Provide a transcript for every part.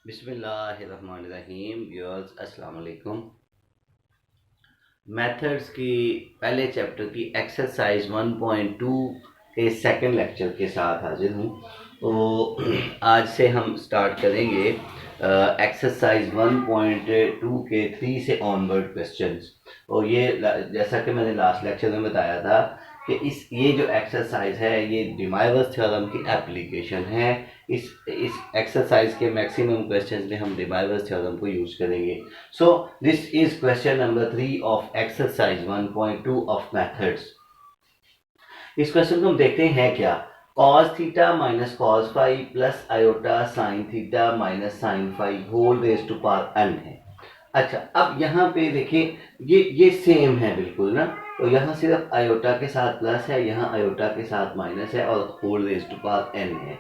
बिस्मिल्लाहिर्रहमानिर्रहीम व्यूअर्स अस्सलाम वालेकुम। मेथड्स की पहले चैप्टर की एक्सरसाइज 1.2 के सेकंड लेक्चर के साथ हाजिर हूँ। तो आज से हम स्टार्ट करेंगे एक्सरसाइज 1.2 के 3 से ऑनवर्ड क्वेश्चंस। और ये जैसा कि मैंने लास्ट लेक्चर में बताया था कि ये जो एक्सरसाइज है ये डिमाइवर्स थ्योरम की एप्लीकेशन है। इस एक्सरसाइज के मैक्सिमम क्वेश्चंस में हम डिमाइवर्स थ्योरम को यूज करेंगे। So this is question number 3 of exercise 1.2 of methods. इस क्वेश्चन को हम देखते हैं क्या। cos theta minus cos five plus iota sine theta minus sine five whole raise to power n है। अच्छा, अब यहाँ पे देखिए ये सेम है बिल्कुल ना। तो यहाँ सिर्फ आयोटा के साथ प्लस है, यहाँ आयोटा के साथ माइनस है और whole raise to power n है।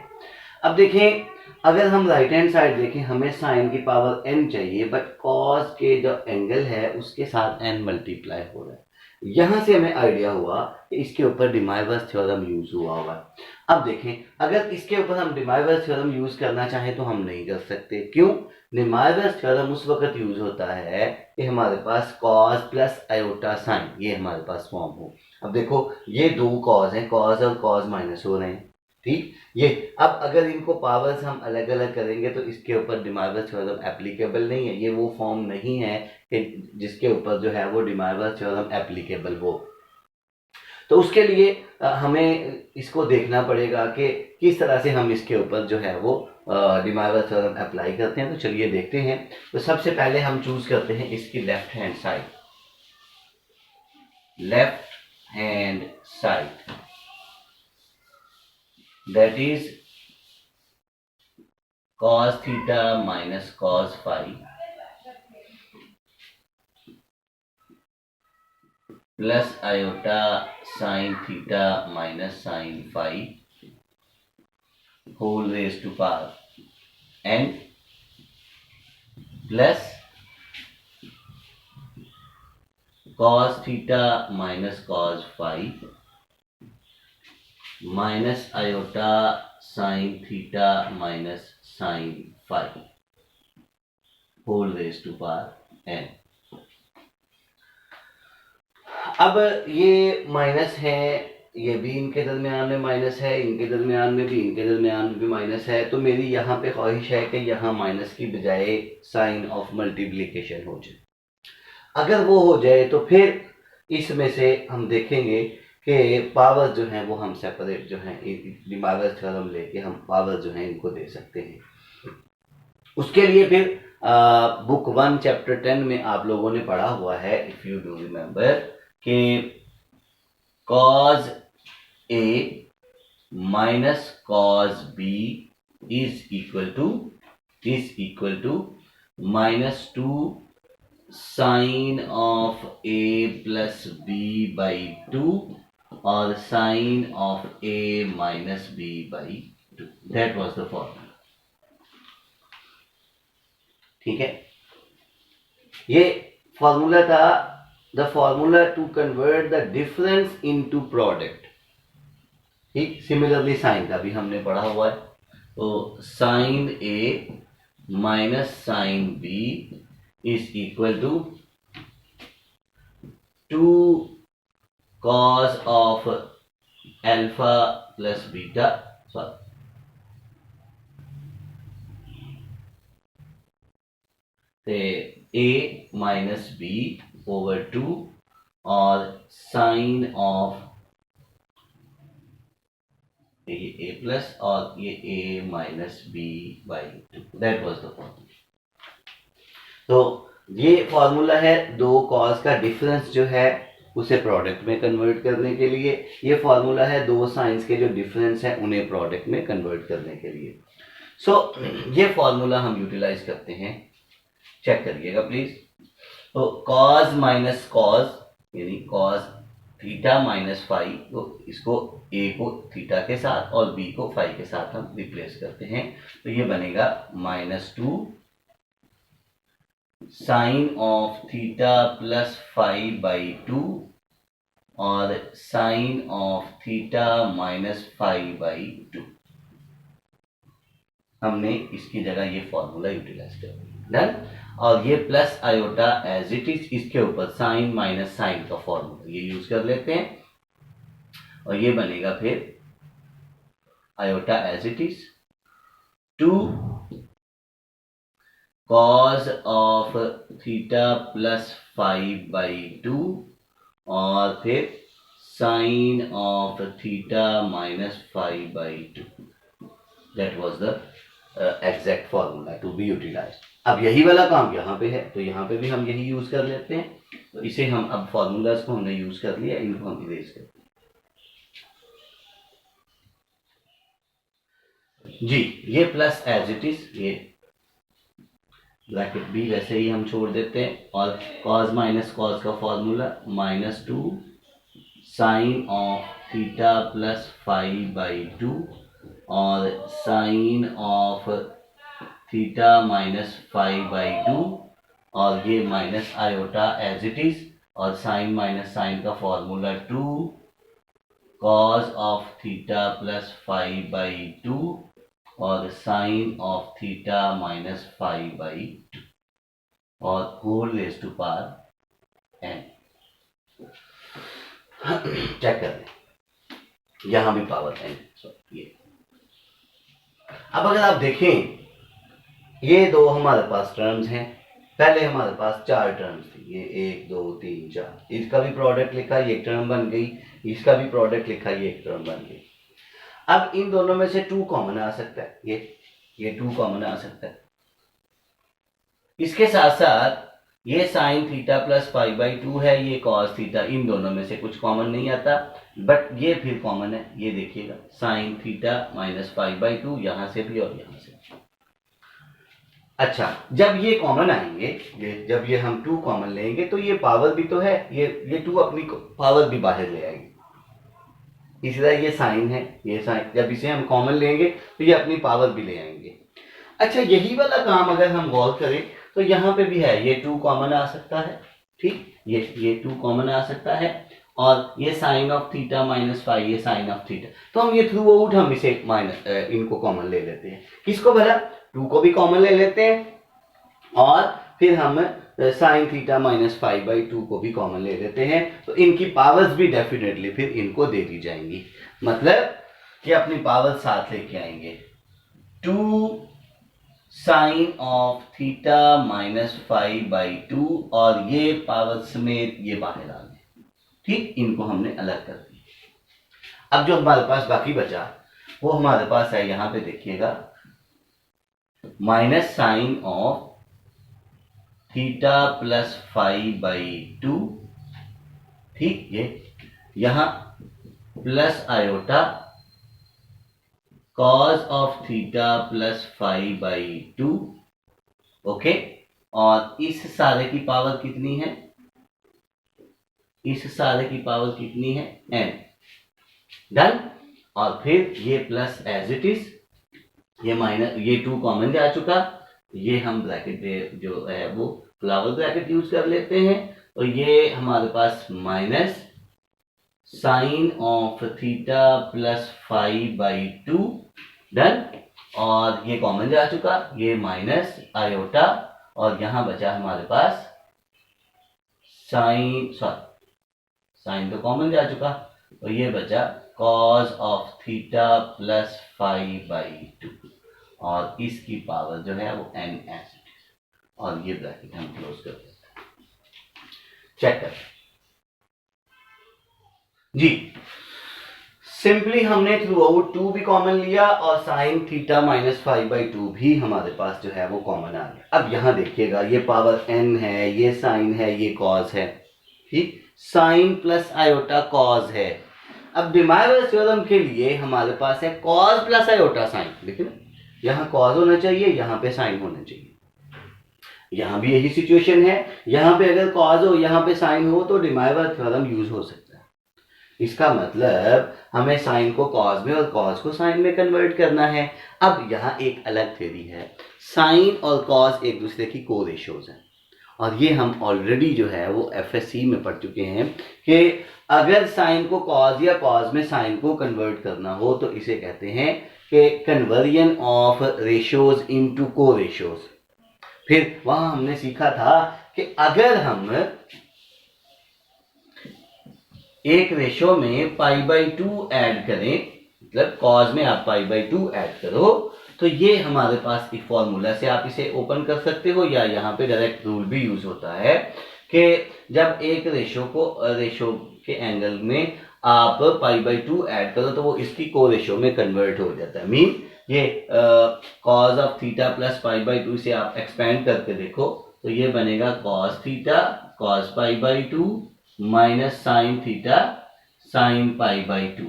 अब देखें, अगर हम राइट हैंड साइड देखें हमें साइन की पावर n चाहिए, बट कॉस के जो एंगल है उसके साथ n मल्टीप्लाई हो रहा है। यहां से हमें आइडिया हुआ कि इसके ऊपर डिमाइवर्स थ्योरम यूज हुआ हुआ है। अब देखें, अगर इसके ऊपर हम डिमाइवर्स थ्योरम यूज करना चाहें तो हम नहीं कर सकते। क्यों? डिमाइवर्स थ्योरम उस वक्त यूज होता है कि हमारे पास कॉस प्लस आयोटा साइन ये हमारे पास फॉर्म हो। अब देखो, ये दो कॉस हैं, कॉस और कॉस माइनस हो रहे हैं, ठीक। ये अब अगर इनको पावर्स हम अलग अलग करेंगे तो इसके ऊपर डिमाइवर्स थ्योरम एप्लीकेबल नहीं है। ये वो फॉर्म नहीं है कि जिसके ऊपर जो है वो डिमाइवर्स थ्योरम एप्लीकेबल हो। तो उसके लिए हमें इसको देखना पड़ेगा कि किस तरह से हम इसके ऊपर जो है वो डिमाइवर्स थ्योरम अप्लाई करते हैं। तो चलिए देखते हैं। तो सबसे पहले हम चूज करते हैं इसकी left hand side. Left hand side that is cos theta minus cos five plus iota sine theta minus sine five whole raise to power n प्लस cos theta minus cos five minus iota sine theta minus sine five whole raise to power n। अब ये minus है, ये भी इनके दरमियान में minus है, इनके दरमियान में भी, इनके दरमियान में भी माइनस है। तो मेरी यहाँ पे ख्वाहिश है कि यहाँ माइनस की बजाय साइन ऑफ मल्टीप्लिकेशन हो जाए। अगर वो हो जाए तो फिर इसमें से हम देखेंगे कि पावर जो है वो हम सेपरेट जो है डिमाइवर्स थ्योरम लेके हम पावर जो है इनको दे सकते हैं। उसके लिए फिर बुक 1 चैप्टर 10 में आप लोगों ने पढ़ा हुआ है, इफ यू डू रिमेम्बर, कि cos A minus cos B is equal to minus 2 sin of A plus B by 2 or sin of A minus B by 2. That was the formula. ठीक है, ये फॉर्मूला था, the formula to convert the difference into product. ठीक, similarly sine का भी हमने पढ़ा हुआ है। तो sine A minus sine B is equal to 2 cos of alpha plus beta, A minus B over 2 और साइन ऑफ ये ए प्लस और ये A minus B by 2। That was the formula. तो ये फॉर्मूला है दो कॉस का difference जो है उसे प्रोडक्ट में कन्वर्ट करने के लिए। ये फॉर्मूला है दो साइंस के जो डिफरेंस है उन्हें प्रोडक्ट में कन्वर्ट करने के लिए। सो ये फॉर्मूला हम यूटिलाइज करते हैं, चेक करिएगा प्लीज। तो कॉस माइनस कॉस यानी कॉस थीटा माइनस फाइव, तो इसको ए को थीटा के साथ और बी को फाइव के साथ हम रिप्लेस करते हैं। तो ये बनेगा minus 2 sine of theta plus five by 2 और sine of theta minus five by 2। हमने इसकी जगह ये फॉर्मूला यूटिलाइज कर दिया। डन। और ये plus iota as it is, इसके ऊपर साइन माइनस साइन का फॉर्मूला ये यूज कर लेते हैं और ये बनेगा फिर iota as it is 2 cos of theta plus 5/2 और फिर sine of theta minus 5/2। That was the exact formula to be utilized. अब यही वाला काम यहाँ पे है, तो यहाँ पे भी हम यही यूज कर लेते हैं। तो इसे हम अब फॉर्मूलाज को हमने यूज कर लिया, इनको हम इरेज करते हैं जी। ये प्लस एज इट इज, ये ब्रैकेट भी वैसे ही हम छोड़ देते हैं और cos माइनस cos का formula -2 sine of theta plus 5/2 और साइन ऑफ थीटा माइनस 5/2 और ये minus iota as it is और साइन माइनस साइन का formula 2 cos of theta plus 5/2 और साइन ऑफ थीटा माइनस 5/2 और whole raise to power n। Check कर लें, यहां भी पावर n। ये अब अगर आप देखें, ये दो हमारे पास टर्म्स हैं। पहले हमारे पास 4 टर्म्स थी, ये 1 2 3 4। इसका भी प्रोडक्ट लिखा, ये एक टर्म बन गई। इसका भी प्रोडक्ट लिखा, ये एक टर्म बन गई। अब इन दोनों में से 2 कॉमन आ सकता है, ये 2 कॉमन आ सकता है। इसके साथ साथ ये साइन थीटा प्लस 5/2 है, ये कॉस थीटा, इन दोनों में से कुछ कॉमन नहीं आता, बट ये फिर कॉमन है। ये देखिएगा साइन थीटा माइनस 5/2 यहां से भी और यहां से। अच्छा, जब ये कॉमन आएंगे, जब ये हम 2 कॉमन लेंगे तो ये पावर भी तो है, ये 2 अपनी पावर भी बाहर ले आएगी। इसी तरह ये साइन है, ये साइन, जब इसे हम कॉमन लेंगे तो ये अपनी पावर भी ले आएंगे। अच्छा, यही वाला काम अगर हम गौर करें तो यहाँ पे भी है, ये 2 कॉमन आ सकता है। ठीक, ये 2 कॉमन आ सकता है और ये साइन ऑफ थीटा माइनस 5, ये साइन ऑफ थीटा। तो हम ये थ्रू आउट हम इसे माइनस इनको कॉमन ले लेते हैं। किसको भला? 2 को भी कॉमन ले लेते हैं और फिर हम साइन थीटा माइनस 5/2 को भी कॉमन ले लेते हैं। तो इनकी पावर्स भी डेफिनेटली फिर इनको दे दी जाएंगी, मतलब कि अपनी पावर साथ लेके आएंगे। 2 साइन ऑफ थीटा माइनस 5/2 और ये पावर समेत ये बाहर आ गए। ठीक, इनको हमने अलग कर दिया। अब जो हमारे पास बाकी बचा वो हमारे पास है, यहां पे देखिएगा, minus sine of theta plus 5/2। ठीक, ये यहां plus iota cos of theta plus 5/2। Okay, और इस सारे की पावर कितनी है? इस सारे की पावर कितनी है? n। डन। और फिर ये प्लस एज इट इज, ये माइनस, ये 2 कॉमन जा चुका, ये हम ब्रैकेट जो है वो फ्लावर ब्रैकेट यूज कर लेते हैं। तो ये हमारे पास minus sine of theta plus 5/2। Done. और ये कॉमन जा चुका, ये माइनस आयोटा और यहां बचा हमारे पास साइन, साइन तो कॉमन जा चुका, और ये बचा cos ऑफ थीटा प्लस 5/2 और इसकी पावर जो है वो n एज इट इज। और ये ब्रैकेट हम क्लोज कर देते हैं। चेक कर जी, सिंपली हमने थ्रू आउट 2 भी कॉमन लिया और साइन थीटा माइनस 5/2 भी हमारे पास जो है वो कॉमन आ गया। अब यहां देखिएगा, ये पावर n है, ये साइन है, ये कॉस है। ठीक, साइन प्लस आयोटा कॉस है। अब डिमाइवर्स थ्योरम के लिए हमारे पास है कॉस प्लस आयोटा साइन। देखिए ना, यहां कॉस होना चाहिए, यहां पे साइन होना चाहिए। यहां भी यही सिचुएशन है, यहां पे अगर कॉस हो, यहां पे साइन हो, तो डिमाइवर थ्योरम यूज हो सकता है। इसका मतलब हमें साइन को कॉस में और कॉस को साइन में कन्वर्ट करना है। अब यहाँ एक अलग थ्योरी है, साइन और कॉस एक दूसरे की को रेशियोज हैं, और ये हम ऑलरेडी जो है वो एफएससी में पढ़ चुके हैं कि अगर साइन को कॉज या कॉज में साइन को कन्वर्ट करना हो तो इसे कहते हैं कि कन्वर्जन ऑफ रेशियोज इनटू को रेशियोज। फिर वहां हमने सीखा था कि अगर हम एक रेशियो में π/2 ऐड करें, मतलब कॉज में आप π/2 ऐड करो, तो ये हमारे पास एक फॉर्मूला से आप इसे ओपन कर सकते हो, या यहाँ पे डायरेक्ट रूल भी यूज होता है कि जब एक रेशियो के एंगल में आप π/2 ऐड करो तो वो इसकी को रेशियो में कन्वर्ट हो जाता है। मीन ये कॉज ऑफ थीटा प्लस π/2 से आप एक्सपेंड करके देखो तो ये बनेगा cos theta cos π/2 minus sine theta sine π/2।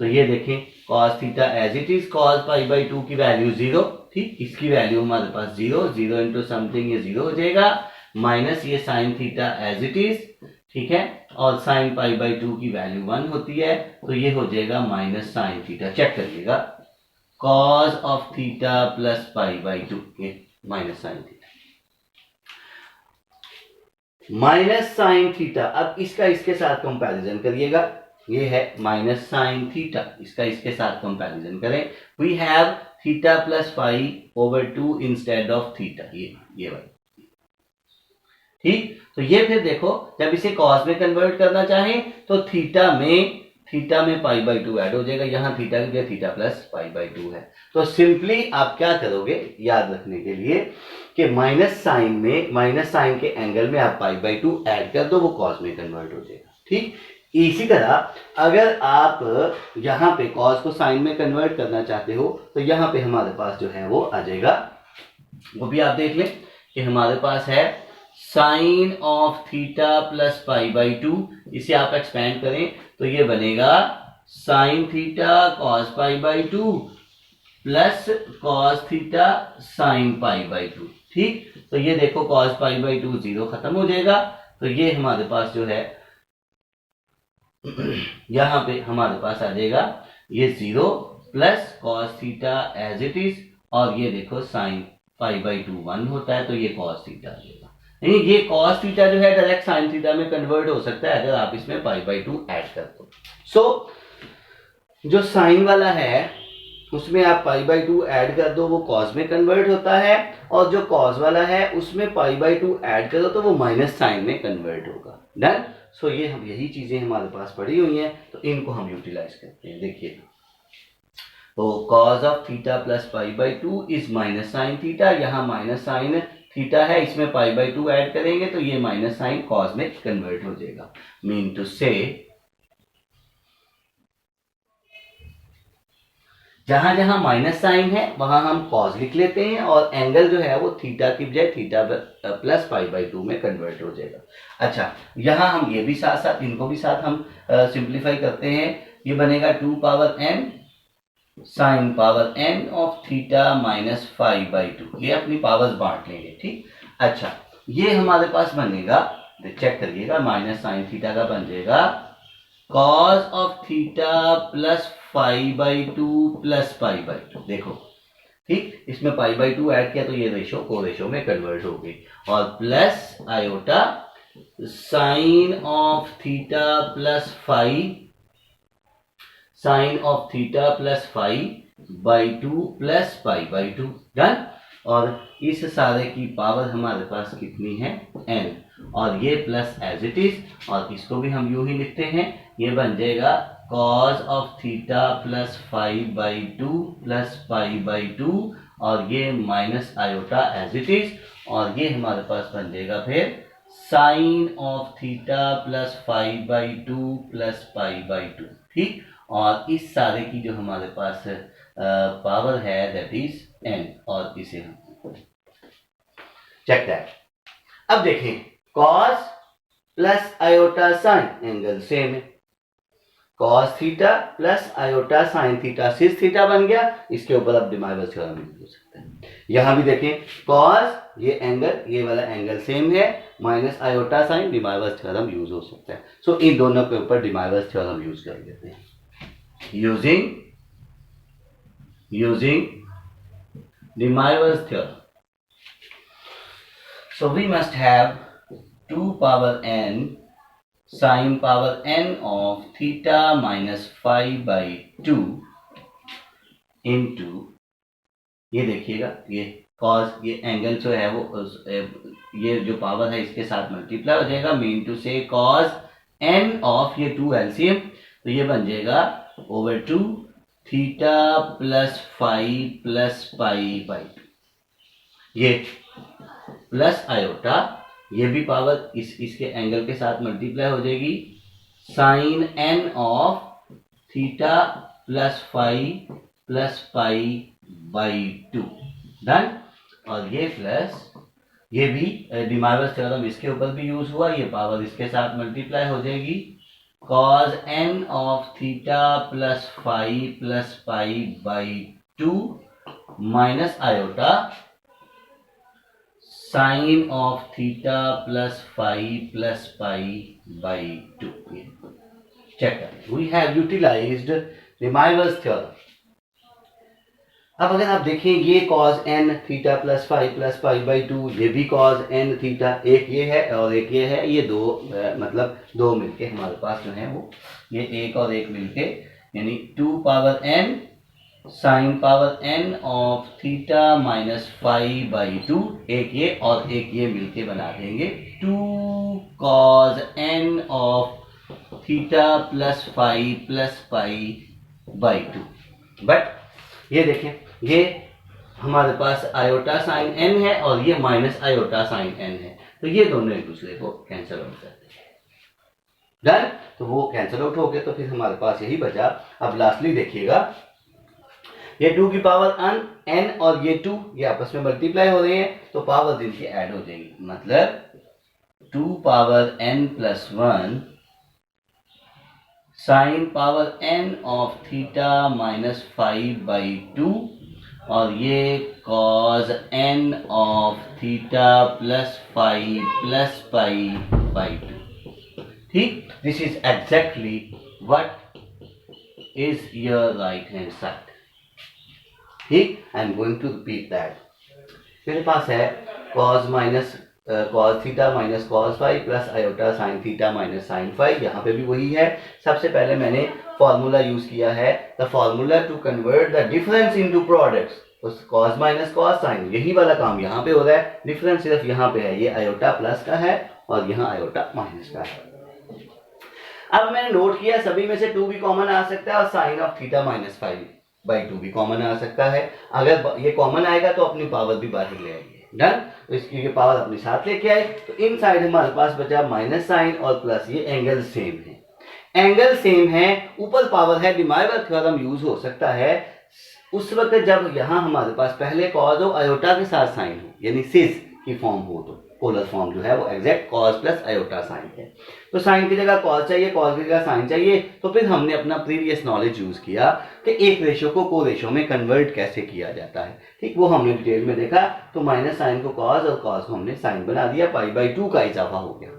तो ये देखें cos theta as it is cos π/2 की वैल्यू 0, ठीक, इसकी वैल्यू हमारे पास 0 इंटू समथिंग ये 0 हो जाएगा, माइनस ये sin theta as it is, ठीक है, और sin π/2 की वैल्यू 1 होती है, तो ये हो जाएगा माइनस sin थीटा। चेक करिएगा, cos ऑफ थीटा प्लस π/2, ये minus sin theta minus sin theta. अब इसका इसके साथ कंपैरिजन करिएगा, ये है माइनस साइन थीटा, इसका इसके साथ कंपैरिजन करें, we have theta plus π/2 instead of theta, ये वाली, ठीक। तो ये फिर देखो जब इसे कॉस में कन्वर्ट करना चाहें तो थीटा में π/2 ऐड हो जाएगा, यहां थीटा की जगह थीटा प्लस π/2 है। तो सिंपली आप क्या करोगे याद रखने के लिए कि माइनस साइन के एंगल में आप π/2 ऐड कर दो, वो कॉस में कन्वर्ट हो जाएगा, ठीक। इसी तरह अगर आप यहाँ पे कॉस को साइन में कन्वर्ट करना चाहते हो तो यहाँ पे हमारे पास जो है वो आ जाएगा, वो भी आप देख लें कि हमारे पास है साइन ऑफ थीटा प्लस π/2, इसे आप एक्सपेंड करें तो ये बनेगा sine theta cos π/2 plus cos theta sine π/2, ठीक। तो ये देखो कॉस π/2 0 खत्म हो जाएगा, तो ये हमारे पास जो है यहां पे हमारे पास आ जाएगा ये 0 plus cos theta as it is, और ये देखो साइन π/2 1 होता है, तो ये कॉस थीटा आ जाएगा। यानी ये कॉस थीटा जो है डायरेक्ट साइन थीटा में कन्वर्ट हो सकता है अगर आप इसमें π/2 ऐड कर दो। सो जो साइन वाला है उसमें आप π/2 ऐड कर दो, वो कॉस में कन्वर्ट होता है, और जो कॉस वाला है उसमें π/2 ऐड करो तो वो माइनस साइन में कन्वर्ट होगा। डन। सो ये हम यही चीजें हमारे पास पड़ी हुई हैं, तो इनको हम यूटिलाइज करते हैं। देखिए, तो cos of theta plus π/2 is minus sine theta, यहाँ माइनस साइन थीटा है, इसमें π/2 ऐड करेंगे तो ये माइनस साइन कॉस में कन्वर्ट हो जाएगा। मीन टू से जहां जहां माइनस साइन है वहां हम कॉस लिख लेते हैं, और एंगल जो है वो थीटा की बजाय थीटा प्लस π/2 में कन्वर्ट हो जाएगा। अच्छा, यहां हम ये भी साथ इनको भी साथ हम सिंप्लीफाई करते हैं, ये बनेगा 2 power n sine power n of theta minus π/2, ये अपनी पावर्स बांट लेंगे, ठीक। अच्छा, ये हमारे पास बनेगा, चेक करिएगा, माइनस साइन थीटा का बन जाएगा cos of theta plus π/2 plus π/2, देखो, ठीक, इसमें π/2 ऐड किया तो ये रेशो को रेशो में कन्वर्ट हो गई, और plus iota sine of theta plus π/2 plus π/2। Done. और इस सारे की पावर हमारे पास कितनी है n, और ये प्लस एज इट इज, और इसको भी हम यूं ही लिखते हैं, ये बन जाएगा cos of theta plus π/2 plus π/2, और ये minus iota as it is, और ये हमारे पास बन जाएगा फिर sine of theta plus π/2 plus π/2, ठीक। और इस सारे की जो हमारे पास पावर है दैट इज n, और इसे हम चेक दैट। अब देखें, cos plus iota sine angle same है, cos theta plus iota sine theta cis theta बन गया, इसके ऊपर अब डिमाइवर्स थ्योरम यूज हो सकता है। यहां भी देखें, cos ये एंगल, ये वाला एंगल सेम है, minus iota sine, De Moivre's theorem use हो सकता है। सो इन दोनों के ऊपर डिमाइवर्स थ्योरम यूज कर लेते हैं, using De Moivre's theorem. So we must have 2 power n sine power n of theta minus five by two into, ये देखिएगा ये कॉस, ये एंगल जो है वो ये जो पावर है इसके साथ मल्टीप्लाई हो जाएगा, मीन टू से कॉस n ऑफ, ये टू एलसीएम, तो ये बन जाएगा over two theta plus five plus pi by two, ये प्लस आयोटा, ये भी पावर इसके एंगल के साथ मल्टीप्लाई हो जाएगी, sine n of theta plus five plus pi by two, done. और ये प्लस, ये भी डिमार्विस थ्योरम इसके ऊपर भी यूज हुआ, ये पावर इसके साथ मल्टीप्लाई हो जाएगी, cos n of theta plus five plus pi by two minus iota sine of theta plus five plus pi by two. Check करें, we have utilized De Moivre's theorem. अब अगर आप देखें ये cos n theta plus five plus pi by two, ये भी cos n theta, एक ये है और एक ये है, ये दो मतलब दो मिलके हमारे पास जो है वो ये एक और एक मिलके, यानी two power n sine power n of theta minus five by two, एक ये और एक ये मिलके बना देंगे two cos n of theta plus five plus pi by two. But ये देखें, ये हमारे पास आयोटा साइन n है और ये माइनस आयोटा साइन n है, तो ये दोनों एक दूसरे को कैंसिल आउट करते हैं, डन। तो वो कैंसिल आउट हो गए, तो फिर हमारे पास यही बचा। अब लास्टली देखिएगा, ये टू की पावर n और ये टू, ये आपस में मल्टीप्लाई हो रहे हैं, तो पावर इनकी ऐड हो जाएगी, मतलब two power n plus one sine power n of theta minus five by two, और ये cos n of theta plus five plus pi by two. ठीक, this is exactly what is your right hand side. ठीक, I am going to repeat that. मेरे पास है cos minus cos theta minus cos five plus iota sine theta minus sine five, यहाँ पे भी वही है। सबसे पहले मैंने फॉर्मूला यूज किया है, the formula to convert the difference into products, उस cos माइनस cos साइन, यही वाला काम यहाँ पे हो रहा है। डिफरेंस सिर्फ यहाँ पे है, ये आयोटा प्लस का है और यहाँ आयोटा माइनस का है। अब मैंने नोट किया सभी में से टू भी कॉमन आ सकता है और sine of theta minus five by two भी कॉमन आ सकता है। अगर ये कॉमन आएगा तो अपनी पावर भी बाहर ले आएंगे, डन। तो इसकी ये पावर अपने साथ लेके आए, तो इन साइड हमारे पास बचा माइनस साइन और प्लस, ये एंगल सेम है, एंगल सेम है, ऊपर पावर है, डिमार्विस थ्योरम यूज हो सकता है उस वक्त जब यहाँ हमारे पास पहले कॉस हो आयोटा के साथ साइन हो, यानी सिस की फॉर्म हो, तो पोलर फॉर्म जो है वो exact cos plus iota sign है। तो साइन की जगह कॉस चाहिए, कॉस की जगह साइन चाहिए, तो फिर हमने अपना प्रीवियस नॉलेज यूज किया कि एक रेशो को को रेशो में कन्वर्ट कैसे किया जाता है। ठीक, वो हमने डिटेल में देखा। तो माइनस साइन को कॉस और कॉस को हमने साइन बना दिया, पाई बाई टू का इजाफा हो गया,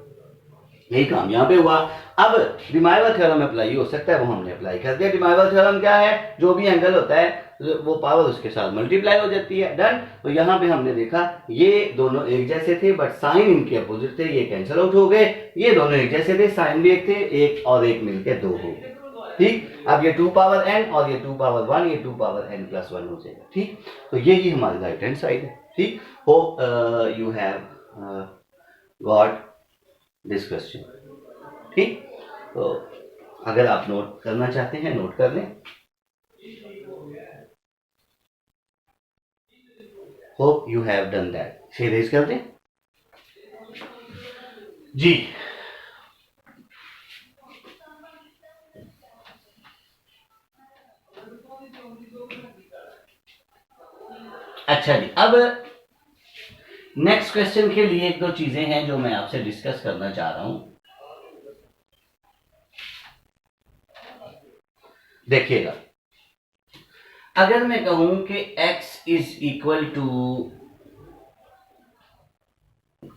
यही काम यहाँ पे हुआ। अब डिमार्विस थ्योरम अप्लाई हो सकता है, वो हमने अप्लाई कर दिया। डिमार्विस थ्योरम क्या है, जो भी एंगल होता है वो पावर उसके साथ मल्टीप्लाई हो जाती है, डन। तो यहाँ पे हमने देखा ये दोनों एक जैसे थे बट साइन इनके अपोजिट थे, ये कैंसिल आउट हो गए। ये दोनों एक जैसे थे, साइन भी एक थे, एक और एक मिलके दो हो गए। ठीक, अब ये टू पावर n और ये टू पावर वन, ये two power n plus one हो जाएगा। ठीक, तो यही हमारी राइट हैंड साइड है। ठीक, hope you have got this question. ठीक, तो अगर आप नोट करना चाहते हैं नोट कर लें। Hope you have done that. Series कर दें जी। अच्छा जी, अब नेक्स्ट क्वेश्चन के लिए एक दो चीजें हैं जो मैं आपसे डिस्कस करना चाह रहा हूं। देखिएगा, अगर मैं कहूं कि x is equal to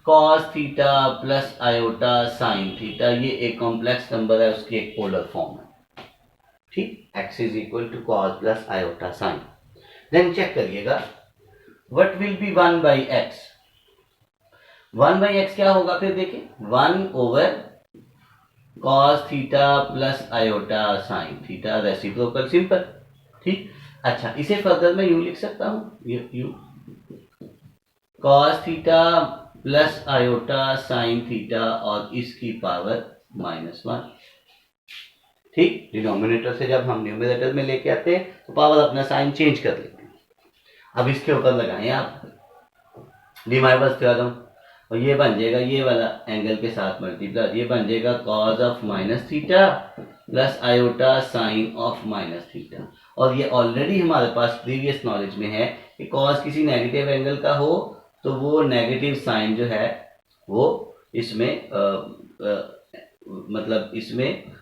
cos theta plus iota sine theta, ये एक कॉम्प्लेक्स नंबर है, उसकी एक पोलर फॉर्म है। ठीक, x is equal to cos plus iota sine, then check करिएगा what will be 1 by x. 1 by x क्या होगा, फिर देखिए 1 over cos theta plus iota sine theta reciprocal simple. ठीक, अच्छा इसे फर्दर मैं यूं लिख सकता हूं, यू cos theta plus iota sine theta और इसकी पावर -1। ठीक, डिनोमिनेटर से जब हम न्यूमरेटर में लेके आते हैं तो पावर अपना साइन चेंज कर लेते हैं। अब इसके ऊपर लगाएं आप डिमाइवर्स थ्योरम और ये बन जाएगा ये वाला एंगल के साथ मल्टीप्लाई, ये बन जाएगा cos of minus theta plus iota sine of minus theta. और ये ऑलरेडी हमारे पास प्रीवियस नॉलेज में है कि कॉस किसी नेगेटिव एंगल का हो तो वो नेगेटिव साइन जो है वो इसमें मतलब इसमें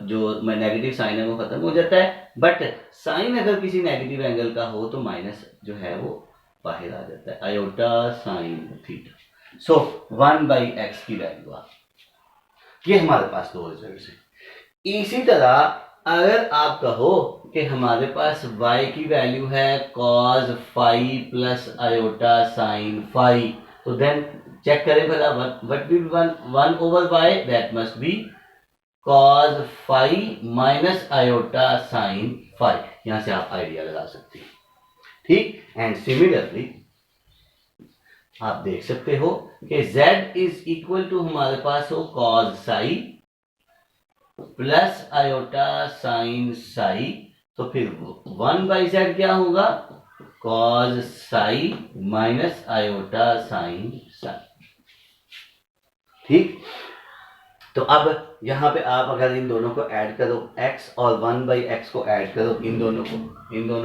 जो नेगेटिव साइन है वो खत्म हो जाता है, बट साइन अगर किसी नेगेटिव एंगल का हो तो माइनस जो है वो बाहर आ जाता है, आयोटा साइन थीटा। सो 1/x की वैल्यू आ, ये हमारे पास दो रिजल्ट है। इसी तरह अगर आप कहो कि हमारे पास y की वैल्यू है cos phi plus iota sine phi, तो देन चेक करें भला what will 1/y, that must be cos phi minus iota sine phi. यहां से आप आइडिया लगा सकते हैं। ठीक, एंड सिमिलरली आप देख सकते हो कि z इज इक्वल टू हमारे पास हो cos Sai plus iota sign Sai, तो फिर 1/z क्या होगा cos Sai minus iota sign Sai. ठीक, तो अब यहां पे आप अगर इन दोनों को ऐड करो x और 1/x को ऐड करो, इन दोनों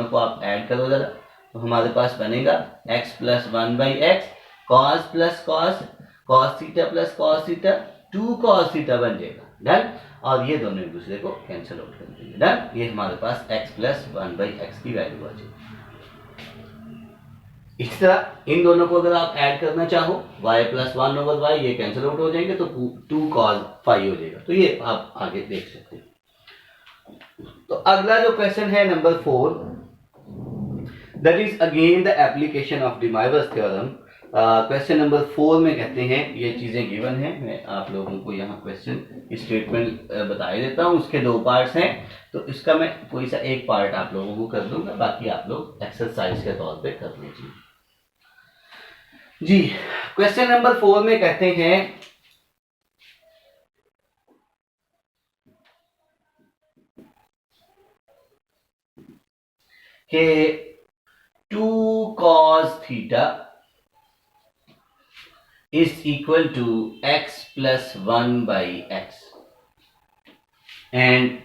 को आप ऐड करो जरा, तो हमारे पास बनेगा x plus 1/x cos plus cos theta plus cos theta 2 cos theta बन जाएगा। डन, और ये दोनों एक दूसरे को कैंसिल आउट कर देंगे। डन, ये हमारे पास x प्लस 1/x की वैल्यू आ जाएगी। इस तरह इन दोनों को अगर आप ऐड करना चाहो y प्लस 1/y, ये कैंसिल आउट हो जाएंगे तो 2 cos फाई हो जाएगा। तो ये आप आगे देख सकते हैं। तो अगला जो क्वेश्चन है number 4, that is again the application of De Moivre's theorem. Question number 4 में कहते हैं ये चीजें गिवन है, मैं आप लोगों को यहाँ क्वेश्चन स्टेटमेंट बता देता हूँ। उसके दो पार्ट्स हैं, तो इसका मैं कोई सा एक पार्ट आप लोगों को कर दूंगा, बाकी आप लोग एक्सरसाइज के तौर पे कर लीजिए जी। क्वेश्चन नंबर 4 में कहते हैं कि 2 cos theta is equal to x plus 1/x and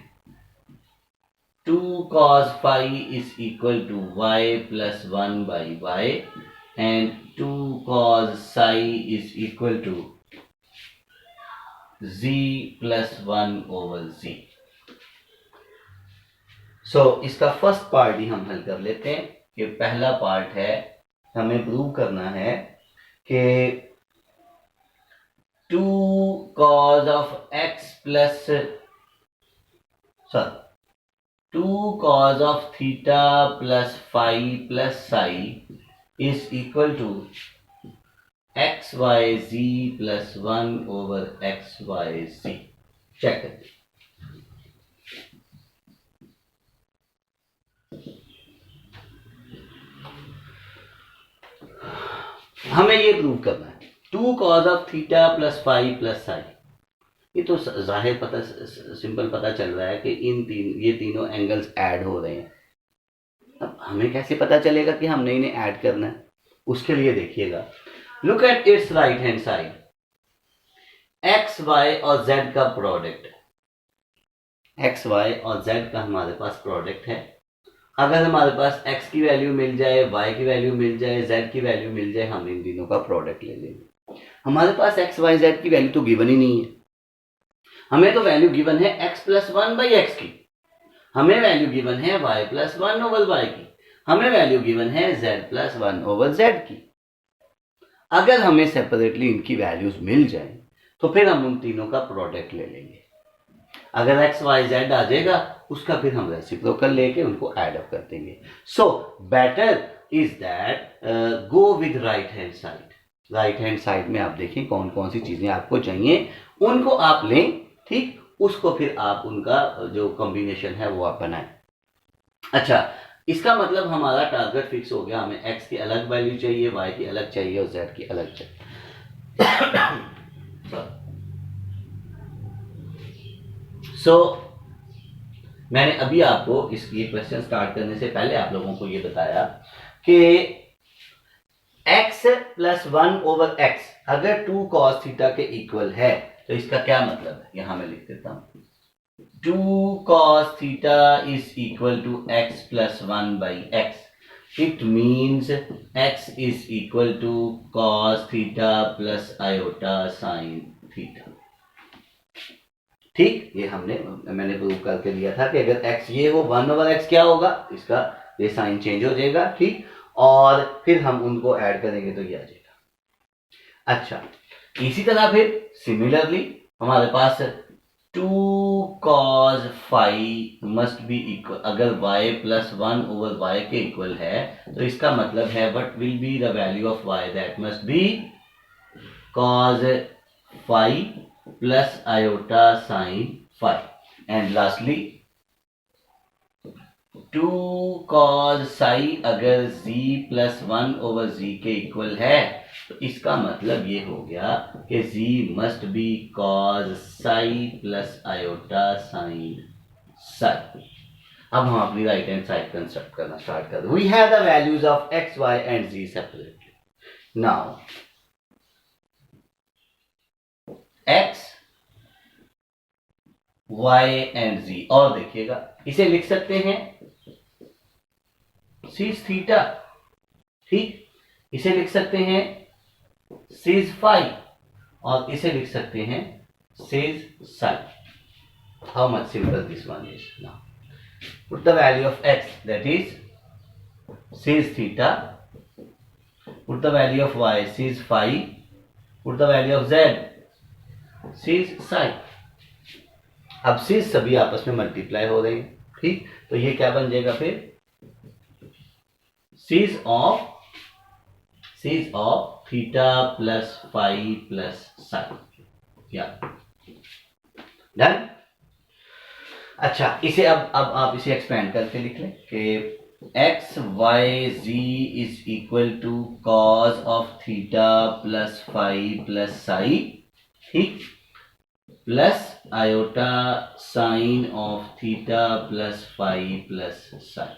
2 cos phi is equal to y plus 1/y and 2 cos psi is equal to z plus 1/z। सो इसका फर्स्ट पार्ट ही हम हल कर लेते हैं। कि पहला पार्ट है, हमें प्रूव करना है कि 2 cos of x plus 2 cos of theta plus phi plus psi is equal to xyz plus 1/xyz। Check करते, हमें ये प्रूव करना है 2 cos of theta plus phi plus psi। ये तो जाहिर पता सिंपल पता चल रहा है कि ये तीनों एंगल्स ऐड हो रहे हैं। अब हमें कैसे पता चलेगा कि हमने इन्हें ऐड करना है? उसके लिए देखिएगा, look at its right hand side, X Y और जेड का प्रोडक्ट, एक्स वाई और जेड का हमारे पास प्रोडक्ट है। अगर हमारे पास x की वैल्यू मिल जाए, y की वैल्यू मिल जाए, z की वैल्यू मिल जाए, हम इन तीनों का प्रोडक्ट ले लेंगे। हमारे पास x y z की वैल्यू तो गिवन ही नहीं है, हमें तो वैल्यू गिवन है x प्लस 1/x की, हमें वैल्यू गिवन है y प्लस 1/y की, हमें वैल्यू गिवन है z प्लस 1/z की। अगर हमें सेपरेटली इनकी वैल्यूज मिल जाए तो फिर हम उन तीनों का प्रोडक्ट ले लेंगे। अगर x y z आ जाएगा उसका फिर हम रेसिप्रोकल लेके उनको ऐड अप कर देंगे। So better is that go with right hand side. Right hand side में आप देखें कौन कौन सी चीजें आपको चाहिए उनको आप लें, ठीक, उसको फिर आप उनका जो कॉम्बिनेशन है वो आप बनाएं। अच्छा, इसका मतलब हमारा टारगेट फिक्स हो गया, हमें x की अलग वैल्यू चाहिए, y की अलग चाहिए और z की अलग चाहिए। मैंने अभी आपको ये क्वेश्चन स्टार्ट करने से पहले आप लोगों को ये बताया कि x प्लस 1/x अगर 2 cos थीटा के इक्वल है तो इसका क्या मतलब है, यहां मैं लिख देता हूं 2 cos theta is equal to x plus 1/x. It means x is equal to cos theta plus iota sin theta. ठीक, ये मैंने प्रूव करके दिया था कि अगर x ये हो 1/x क्या होगा, इसका ये साइन चेंज हो जाएगा। ठीक, और फिर हम उनको ऐड करेंगे तो ये आ जाएगा। अच्छा, इसी तरह फिर सिमिलरली हमारे पास 2 cos phi must be equal, अगर y प्लस 1/y के इक्वल है तो इसका मतलब है what will be the value of y, that must be cos phi plus iota sin phi। And lastly 2 cos psi अगर z प्लस 1/z के equal है तो इसका मतलब ये हो गया कि z must be cos psi plus iota sin psi। अब हम अपनी राइट हैंड साइड कंस्ट्रक्ट करना स्टार्ट कर। We have the values of x, y and z separately. Now x, y and z, और देखिएगा इसे लिख सकते हैं सीज थीटा, ठीक, इसे लिख सकते हैं सीज फाई, और इसे लिख सकते हैं cis psi. How much simple this one is. Now put the value of x, that is cis theta, put the value of y cis phi, put the value of z cis psi. अब cis सभी आपस में multiply हो रहे हैं, ठीक, तो ये क्या बन जाएगा फिर cis of theta plus phi plus psi. या डन। अच्छा, इसे अब आप इसे एक्सपेंड करके लिख लें कि x y z is equal to cos of theta plus phi plus psi, ठीक, plus iota sine of theta plus phi plus psi.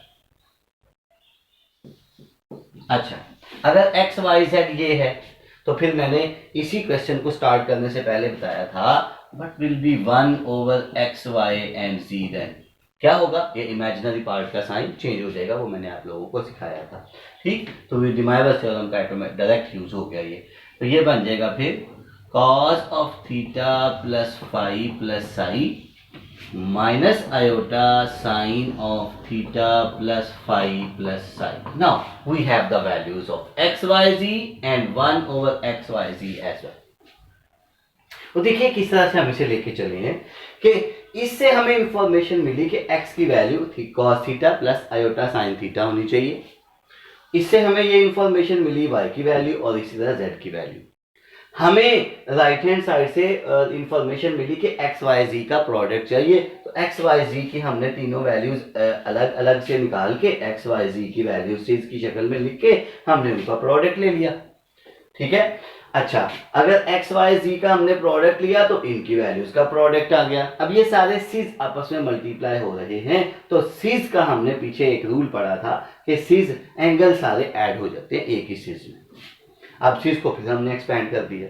अच्छा, अगर एक्स वाई जेड ये है तो फिर मैंने इसी क्वेश्चन को स्टार्ट करने से पहले बताया था what will be 1/x y and z, then क्या होगा, ये इमेजिनरी पार्ट का साइन चेंज हो जाएगा, वो मैंने आप लोगों को सिखाया था। ठीक, तो ये डिमाइवर थ्योरम का डायरेक्ट यूज हो गया ये, तो ये बन जाएगा फिर cos of theta plus phi plus psi minus iota sine of theta plus phi plus psi. Now we have the values of xyz and 1/xyz as well. तो देखिए किस तरह से हम इसे लेके चले हैं कि इससे हमें इंफॉर्मेशन मिली कि x की वैल्यू थी cos theta plus iota sine theta होनी चाहिए। इससे हमें ये इंफॉर्मेशन मिली y की वैल्यू और इसी तरह z की वैल्यू। हमें राइट हैंड साइड से इंफॉर्मेशन मिली कि एक्स वाई जी का प्रोडक्ट चाहिए, तो एक्स वाई जी की हमने तीनों वैल्यूज अलग अलग से निकाल के एक्स वाई जी की वैल्यूज की शक्ल में लिख के हमने उनका प्रोडक्ट ले लिया। ठीक है, अच्छा, अगर एक्स वाई जी का हमने प्रोडक्ट लिया तो इनकी वैल्यूज का प्रोडक्ट आ गया। अब ये सारे सीज आपस में मल्टीप्लाई हो रहे हैं, तो सीज का हमने पीछे एक रूल पढ़ा था कि सीज एंगल सारे ऐड हो जाते हैं एक ही सीज में। अब चीज को फिर हमने एक्सपेंड कर दिया।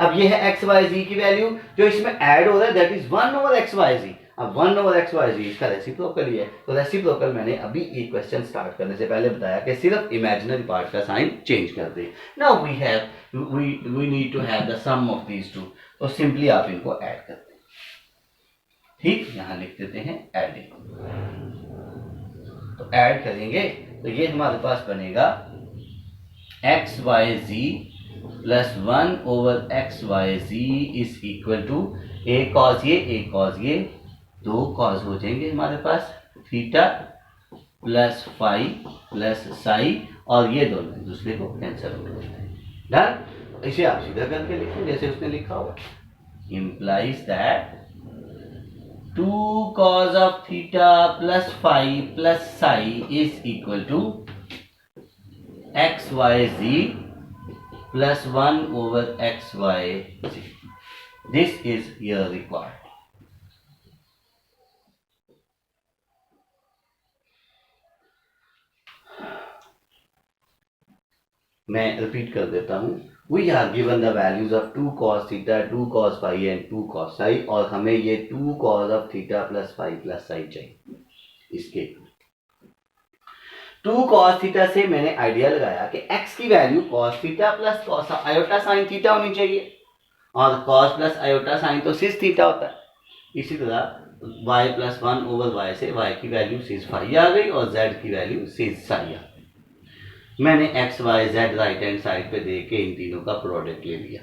अब ये है एक्स वाई जी की वैल्यू जो इसमें ऐड हो रहा है, दैट इज 1/xyz। अब 1/xyz इसका रेसिप्रोकल ही है, तो रेसिप्रोकल मैंने अभी ये क्वेश्चन स्टार्ट करने से पहले बताया कि सिर्फ इमेजिनरी पार्ट का साइन चेंज कर दे। Now we need to have the sum of these two, तो सिंपली आप इनको ऐड कर दें। ठीक, यहां लिख देते हैं एडिंग, तो ऐड करेंगे तो ये हमारे पास बनेगा x y z plus 1/xyz is equal to a cos ये दो कॉस हो जाएंगे हमारे पास, theta plus phi plus psi, और ये दोनों एक दूसरे को कैंसिल हो जाते हैं। डन। इसे आप सीधा करके लिखें जैसे उसने लिखा हुआ, implies that 2 cos of theta plus phi plus psi is equal to xyz plus 1 over xyz. This is here required. मैं रिपीट कर देता हूँ. We are given the values of 2 cos theta, 2 cos phi and 2 cos psi, और हमें ये 2 cos of theta plus phi plus psi चाहिए. इसके 2 cos theta से मैंने आइडिया लगाया कि x की value cos theta plus cos iota sine theta होनी चाहिए, और cos प्लस आयोटा साइन तो सिस थीटा होता है. इसी तरह y प्लस 1 ओवर y से y की वैल्यू सिस फाई आ गई और z की वैल्यू सिस साई आ गई. मैंने x y z right hand side पे दे के इन तीनों का प्रोडक्ट ले लिया.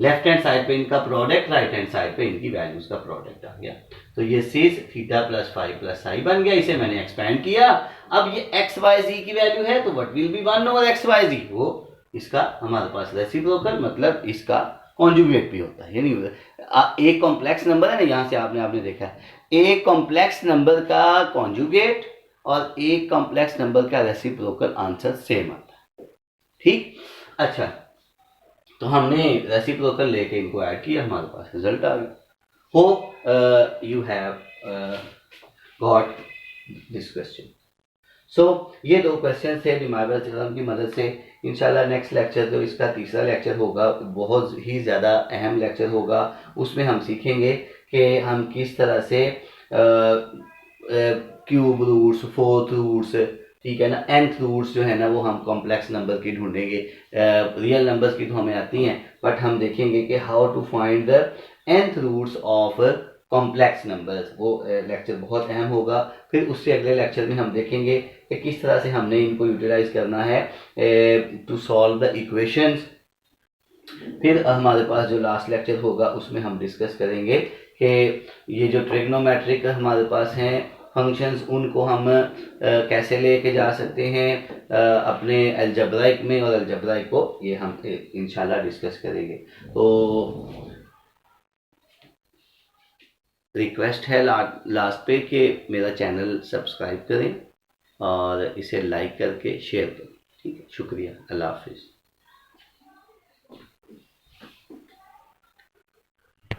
लेफ्ट हैंड साइड पे इनका प्रोडक्ट, राइट हैंड साइड पे इनकी वैल्यूज का प्रोडक्ट आ गया. तो ये cis theta plus phi plus psi बन गया. इसे मैंने एक्सपेंड किया. अब ये एक्स वाई जी की वैल्यू है तो what will be 1 over x y z. वो इसका हमारे पास रेसिप्रोकल मतलब इसका कॉन्जुगेट भी होता है. ये नहीं एक कॉम्प्लेक्स नंबर है ना, यहाँ से आपने देखा है एक कॉम्प्लेक्स नंबर का कॉन्जुगेट और एक कॉम्प्लेक्स नंबर का रेसिप्रोकल आंसर सेम आता है. ठीक. अच्छा, तो हमने रेसिप्रोकल लेके इनको ऐड किया, हमारे पास रिजल्ट आ गया. Hope you have got this question. So ये दो क्वेश्चन थे डिमाइबल थ्योरम की मदद से. इंशाल्लाह नेक्स्ट लेक्चर जो इसका तीसरा लेक्चर होगा, बहुत ही ज़्यादा अहम लेक्चर होगा. उसमें हम सीखेंगे कि हम किस तरह से क्यूब रूट्स, फोर्थ रूट्स, ठीक है ना, nth रूट्स जो है ना वो हम कॉम्प्लेक्स नंबर की ढूंढेंगे. रियल नंबर्स की तो हमें आती हैं, बट हम देखेंगे कि how to find the nth roots of complex numbers. वो लेक्चर बहुत अहम होगा. फिर उससे अगले लेक्चर में हम देखेंगे कि किस तरह से हमने इनको यूटिलाइज करना है टू सॉल्व द इक्वेशंस. फिर हमारे पास जो लास्ट लेक्चर होगा उसमें हम डिस्कस करेंगे कि ये जो ट्रिग्नोमेट्रिक हमारे पास हैं फंक्शंस, उनको हम कैसे लेके जा सकते हैं अपने अलजेब्राइक में, और अलजेब्राइक को ये हम इंशाल्लाह डिस्कस करेंगे. तो रिक्वेस्ट है लास्ट पे कि मेरा चैनल सब्सक्राइब करें और इसे लाइक करके शेयर करें. ठीक है, शुक्रिया. अल्लाह हाफिज़.